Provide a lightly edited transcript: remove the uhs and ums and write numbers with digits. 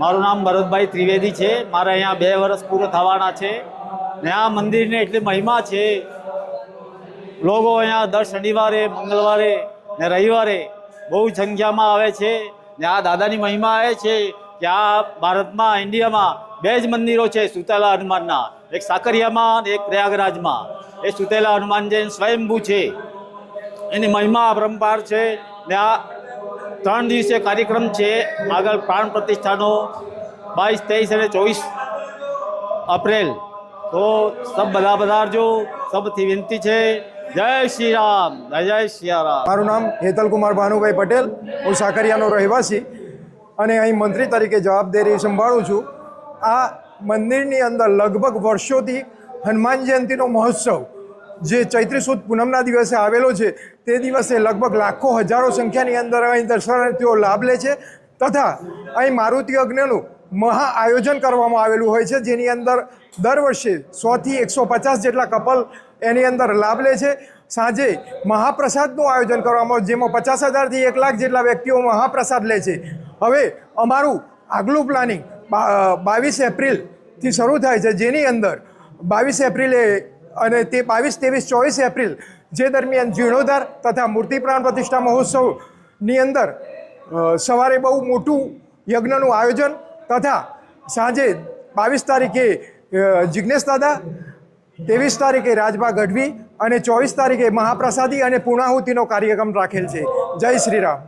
મારું નામ ભરતભાઈ ત્રિવેદી છે। મારે અહીંયા 2 વર્ષ પૂરા થવાના છે ને આ મંદિરની એટલી મહિમા છે। લોકો અહીંયા દર શનિવારે, મંગળવારે ને રવિવારે બહુ સંખ્યામાં આવે છે ને આ દાદાની મહિમા એ છે કે આ ભારતમાં, ઇન્ડિયામાં 2 જ મંદિરો છે સુતેલા હનુમાનના, એક સાકરિયામાં અને એક પ્રયાગરાજમાં। એ સુતેલા હનુમાન જૈન સ્વયંભૂ છે, એની મહિમા અપરંપાર છે ને આ 3 દિવસીય કાર્યક્રમ છે। આગળ પ્રાણ પ્રતિષ્ઠાનો 22, 23 અને 24 अप्रैल। तो सब बधारजो, सबथी विनती है। जय श्री राम, जय सिया राम। मारू नाम हेतल कुमार भानुभाई पटेल, हूँ साकरियानो રહેવાસી અને અહીં મંત્રી તરીકે જવાબદારી સંભાળું છું। આ મંદિરની અંદર લગભગ વર્ષોથી હનુમાન જયંતિનો મહોત્સવ જે ચૈત્રી સુદ પૂનમના દિવસે આવેલો છે, તે દિવસે લગભગ લાખો હજારો સંખ્યાની અંદર અહીં દર્શનાર્થીઓ લાભ લે છે તથા અહીં મારુતિ યજ્ઞનું મહા આયોજન કરવામાં આવેલું હોય છે, જેની અંદર દર વર્ષે 100 થી 150 જેટલા કપલ એની અંદર લાભ લે છે। સાંજે મહાપ્રસાદનું આયોજન કરવામાં, જેમાં 50,000 થી 1 લાખ જેટલા વ્યક્તિઓ મહાપ્રસાદ લે છે। હવે અમારું આગલું પ્લાનિંગ 22 એપ્રિલથી શરૂ થાય છે, જેની અંદર 22 એપ્રિલે અને તે 22, 23, 24 એપ્રિલ જે દરમિયાન જીર્ણોદ્ધાર તથા મૂર્તિ પ્રાણ પ્રતિષ્ઠા મહોત્સવની અંદર સવારે બહુ મોટું યજ્ઞનું આયોજન તથા સાંજે 22 તારીખે જિજ્ઞેશ દાદા, 23 તારીખે રાજભા ગઢવી અને 24 તારીખે મહાપ્રસાદી અને પૂર્ણાહુતિનો કાર્યક્રમ રાખેલ છે। જય શ્રી રામ।